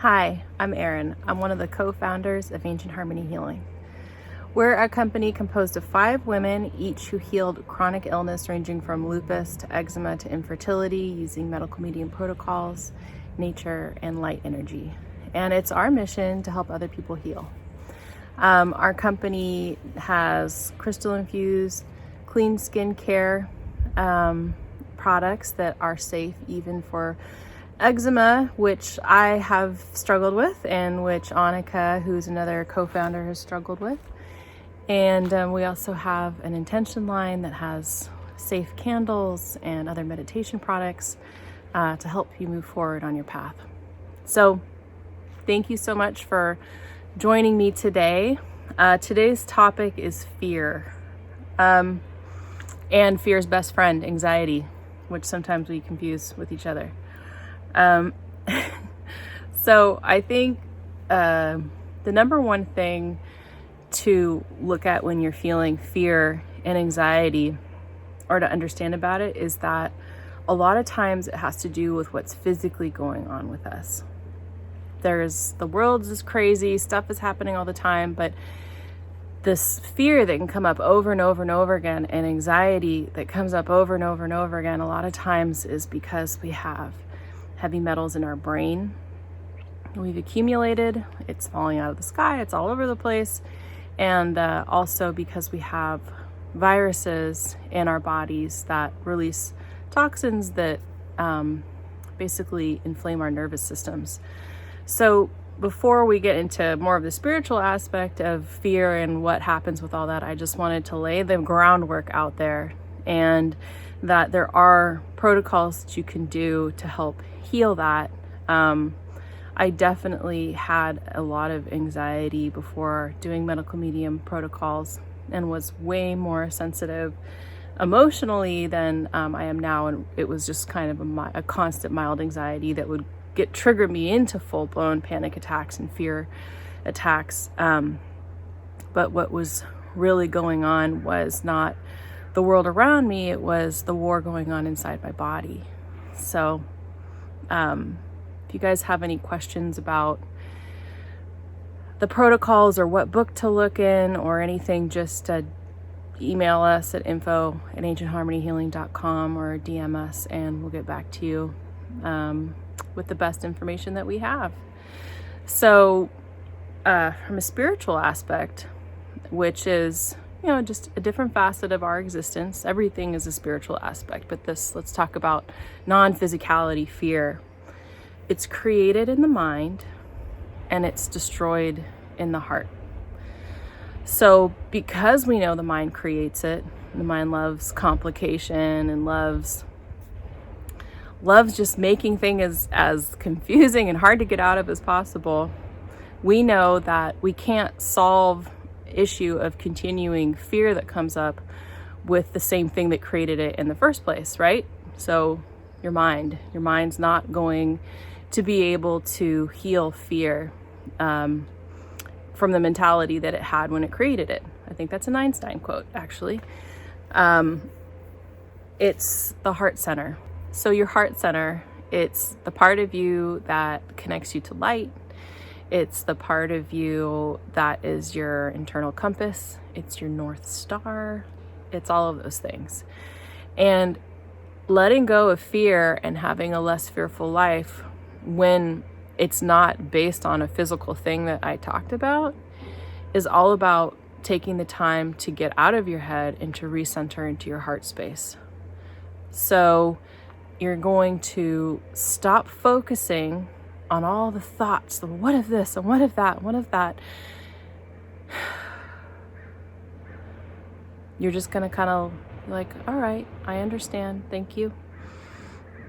Hi, I'm Erin. I'm one of the co-founders of Ancient Harmony Healing. We're a company composed of 5 women, each who healed chronic illness ranging from lupus to eczema to infertility using medical medium protocols, nature, and light energy. And it's our mission to help other people heal. Our company has crystal infused, clean skin care products that are safe even for eczema, which I have struggled with, and which Annika, who's another co-founder, has struggled with. And we also have an intention line that has safe candles and other meditation products to help you move forward on your path. So thank you so much for joining me today. Today's topic is fear, and fear's best friend, anxiety, which sometimes we confuse with each other. So I think the number one thing to look at when you're feeling fear and anxiety, or to understand about it, is that a lot of times it has to do with what's physically going on with us. The world is crazy, stuff is happening all the time, but this fear that can come up over and over and over again, and anxiety that comes up over and over and over again, a lot of times is because we have heavy metals in our brain. We've accumulated, it's falling out of the sky, it's all over the place. And also because we have viruses in our bodies that release toxins that basically inflame our nervous systems. So before we get into more of the spiritual aspect of fear and what happens with all that, I just wanted to lay the groundwork out there, and that there are protocols that you can do to help heal that. I definitely had a lot of anxiety before doing medical medium protocols, and was way more sensitive emotionally than I am now. And it was just kind of a constant mild anxiety that would trigger me into full-blown panic attacks and fear attacks. But what was really going on was not the world around me, it was the war going on inside my body. So if you guys have any questions about the protocols or what book to look in or anything, just email us at info@ancientharmonyhealing.com or DM us, and we'll get back to you with the best information that we have. So from a spiritual aspect, which is, just a different facet of our existence. Everything is a spiritual aspect, but let's talk about non-physicality fear. It's created in the mind and it's destroyed in the heart. So because we know the mind creates it, the mind loves complication and loves just making things as confusing and hard to get out of as possible, we know that we can't solve issue of continuing fear that comes up with the same thing that created it in the first place, right? So your mind's not going to be able to heal fear from the mentality that it had when it created it. I think that's an Einstein quote, actually. It's the heart center. So your heart center, it's the part of you that connects you to light. It's the part of you that is your internal compass. It's your North Star. It's all of those things. And letting go of fear and having a less fearful life, when it's not based on a physical thing that I talked about, is all about taking the time to get out of your head and to recenter into your heart space. So you're going to stop focusing on all the thoughts, the what if this and what if that, what if that. You're just gonna kind of like, all right, I understand, thank you.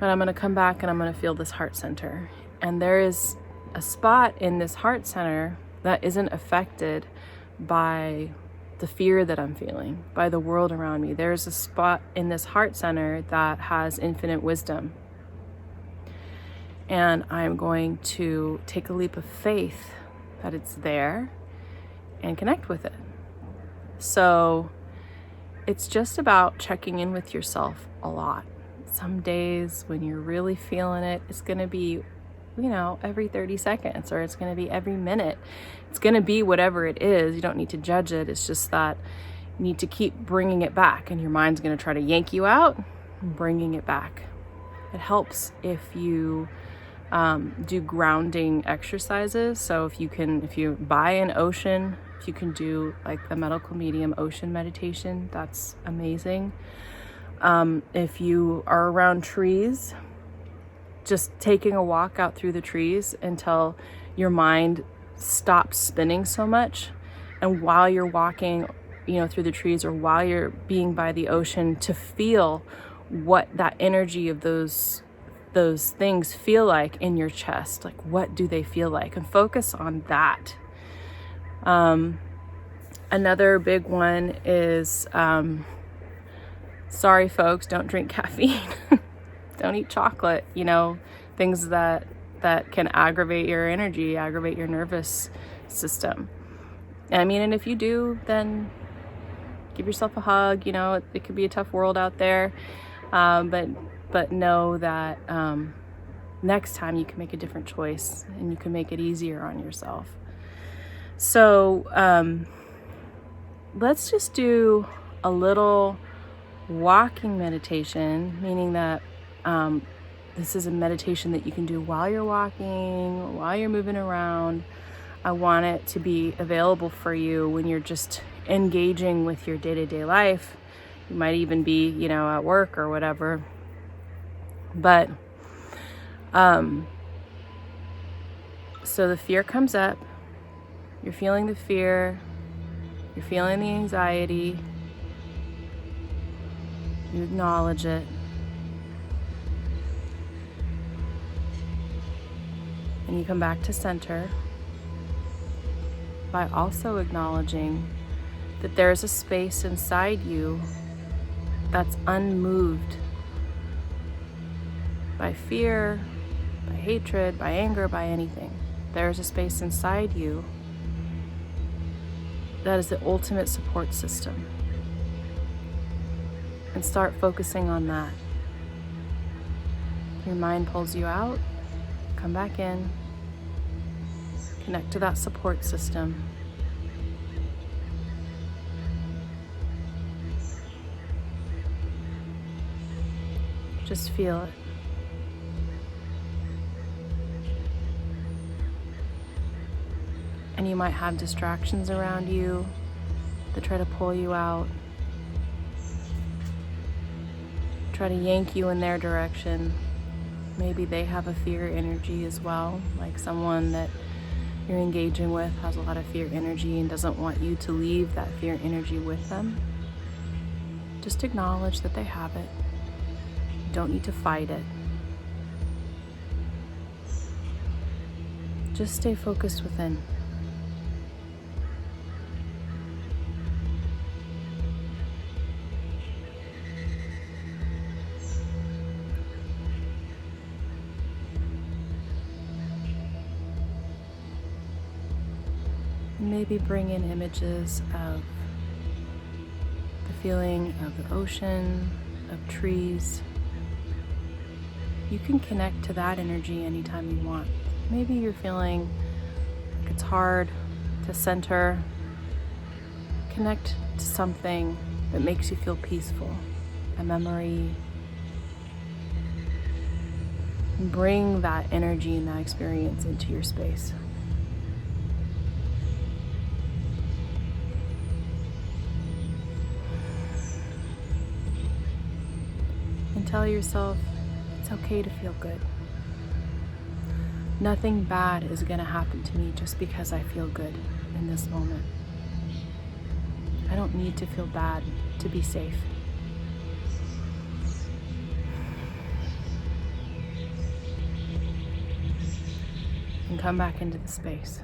But I'm gonna come back and I'm gonna feel this heart center. And there is a spot in this heart center that isn't affected by the fear that I'm feeling, by the world around me. There's a spot in this heart center that has infinite wisdom. And I'm going to take a leap of faith that it's there and connect with it. So it's just about checking in with yourself a lot. Some days when you're really feeling it, it's going to be every 30 seconds, or it's going to be every minute. It's going to be whatever it is. You don't need to judge it. It's just that you need to keep bringing it back, and your mind's going to try to yank you out and bringing it back. It helps if you do grounding exercises. So if you buy an ocean, if you can do like the medical medium ocean meditation, that's amazing. If you are around trees, just taking a walk out through the trees until your mind stops spinning so much. And while you're walking, through the trees, or while you're being by the ocean, to feel what that energy of those things feel like in your chest. Like, what do they feel like? And focus on that. Another big one is, sorry folks, don't drink caffeine. Don't eat chocolate, things that can aggravate your energy, aggravate your nervous system. And if you do, then give yourself a hug. It could be a tough world out there. But know that next time you can make a different choice, and you can make it easier on yourself. So let's just do a little walking meditation, meaning that this is a meditation that you can do while you're walking, while you're moving around. I want it to be available for you when you're just engaging with your day-to-day life. You might even be, at work or whatever. But so the fear comes up. You're feeling the fear. You're feeling the anxiety. You acknowledge it. And you come back to center by also acknowledging that there's a space inside you that's unmoved by fear, by hatred, by anger, by anything. There's a space inside you that is the ultimate support system. And start focusing on that. Your mind pulls you out, come back in, connect to that support system. Just feel it. And you might have distractions around you that try to pull you out, try to yank you in their direction. Maybe they have a fear energy as well, like someone that you're engaging with has a lot of fear energy and doesn't want you to leave that fear energy with them. Just acknowledge that they have it. You don't need to fight it. Just stay focused within. Maybe bring in images of the feeling of the ocean, of trees. You can connect to that energy anytime you want. Maybe you're feeling like it's hard to center. Connect to something that makes you feel peaceful, a memory. And bring that energy and that experience into your space. Tell yourself it's okay to feel good. Nothing bad is going to happen to me just because I feel good in this moment. I don't need to feel bad to be safe. And come back into the space,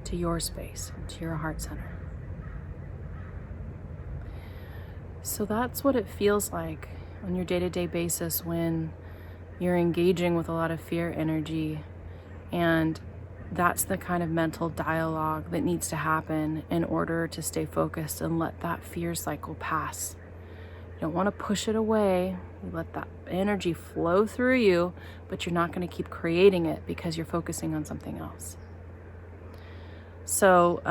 to your space, to your heart center. So that's what it feels like on your day-to-day basis when you're engaging with a lot of fear energy. And that's the kind of mental dialogue that needs to happen in order to stay focused and let that fear cycle pass. You don't want to push it away. You let that energy flow through you, but you're not going to keep creating it because you're focusing on something else. So,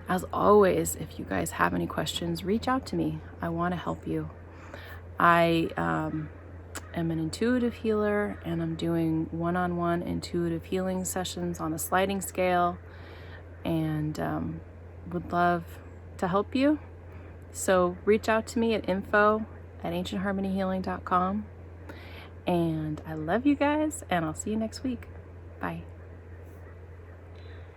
as always, if you guys have any questions, reach out to me. I want to help you. I am an intuitive healer, and I'm doing one-on-one intuitive healing sessions on a sliding scale, and would love to help you. So reach out to me at info@ancientharmonyhealing.com. And I love you guys, and I'll see you next week. Bye.